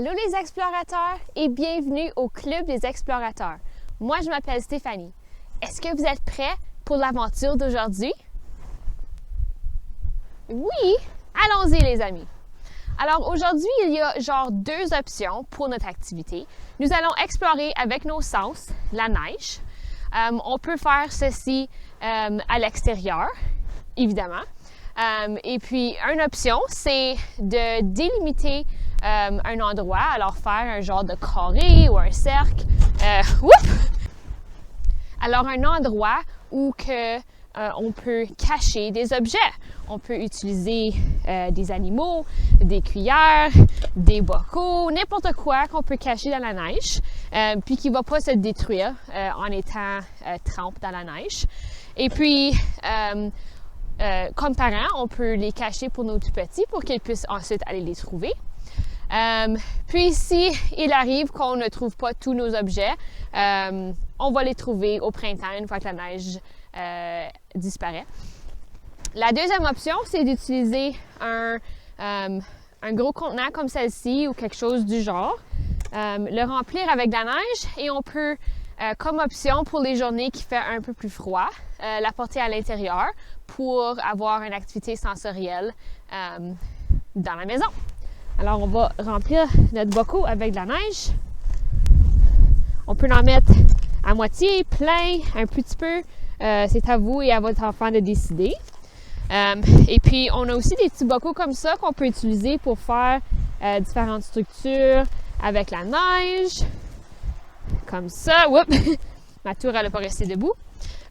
Allô les explorateurs et bienvenue au Club des explorateurs. Moi, je m'appelle Stéphanie. Est-ce que vous êtes prêts pour l'aventure d'aujourd'hui? Oui! Allons-y les amis! Alors aujourd'hui, il y a genre deux options pour notre activité. Nous allons explorer avec nos sens la neige. On peut faire ceci à l'extérieur, évidemment. Et puis, une option, c'est de délimiter un endroit, alors faire un genre de carré ou un cercle. Alors, un endroit où on peut cacher des objets. On peut utiliser des animaux, des cuillères, des bocaux, n'importe quoi qu'on peut cacher dans la neige, puis qui ne va pas se détruire en étant trempé dans la neige. Et puis, comme parents, on peut les cacher pour nos tout petits pour qu'ils puissent ensuite aller les trouver. Puis, si il arrive qu'on ne trouve pas tous nos objets, on va les trouver au printemps une fois que la neige disparaît. La deuxième option, c'est d'utiliser un gros contenant comme celle-ci ou quelque chose du genre, le remplir avec de la neige et on peut, comme option pour les journées qui fait un peu plus froid, l'apporter à l'intérieur pour avoir une activité sensorielle dans la maison. Alors, on va remplir notre bocal avec de la neige. On peut en mettre à moitié, plein, un petit peu. C'est à vous et à votre enfant de décider. Et puis, on a aussi des petits bocaux comme ça qu'on peut utiliser pour faire différentes structures avec la neige. Comme ça. Oups! Ma tour, elle n'a pas resté debout.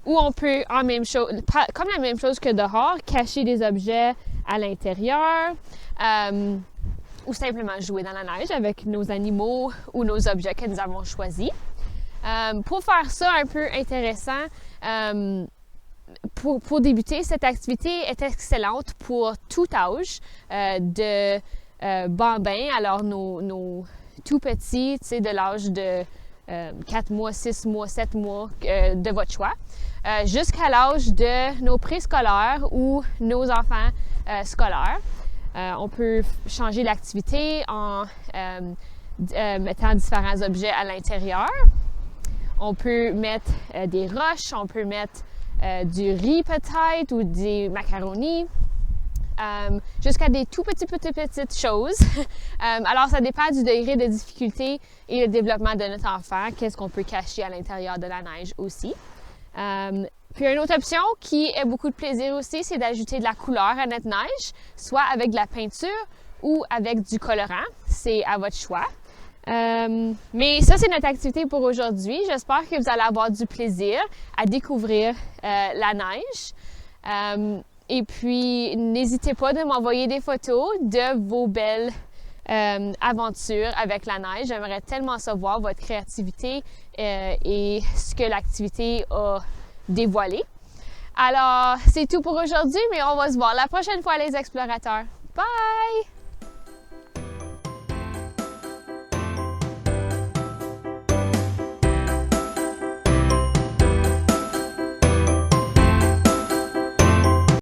Ou on peut, comme la même chose que dehors, cacher des objets à l'intérieur. Ou simplement jouer dans la neige avec nos animaux ou nos objets que nous avons choisis. Pour faire ça un peu intéressant, pour débuter, cette activité est excellente pour tout âge de bambins, alors nos tout petits, tu sais, de l'âge de 4 mois, 6 mois, 7 mois, de votre choix, jusqu'à l'âge de nos préscolaires ou nos enfants scolaires. On peut changer l'activité en mettant différents objets à l'intérieur. On peut mettre des roches, on peut mettre du riz peut-être ou des macaronis, jusqu'à des tout petites choses. Alors, ça dépend du degré de difficulté et le développement de notre enfant, qu'est-ce qu'on peut cacher à l'intérieur de la neige aussi. Puis une autre option qui est beaucoup de plaisir aussi, c'est d'ajouter de la couleur à notre neige, soit avec de la peinture ou avec du colorant. C'est à votre choix. Mais ça, c'est notre activité pour aujourd'hui. J'espère que vous allez avoir du plaisir à découvrir la neige. Et puis, n'hésitez pas de m'envoyer des photos de vos belles aventures avec la neige. J'aimerais tellement savoir votre créativité et ce que l'activité a dévoilé. Alors, c'est tout pour aujourd'hui, mais on va se voir la prochaine fois, les explorateurs. Bye!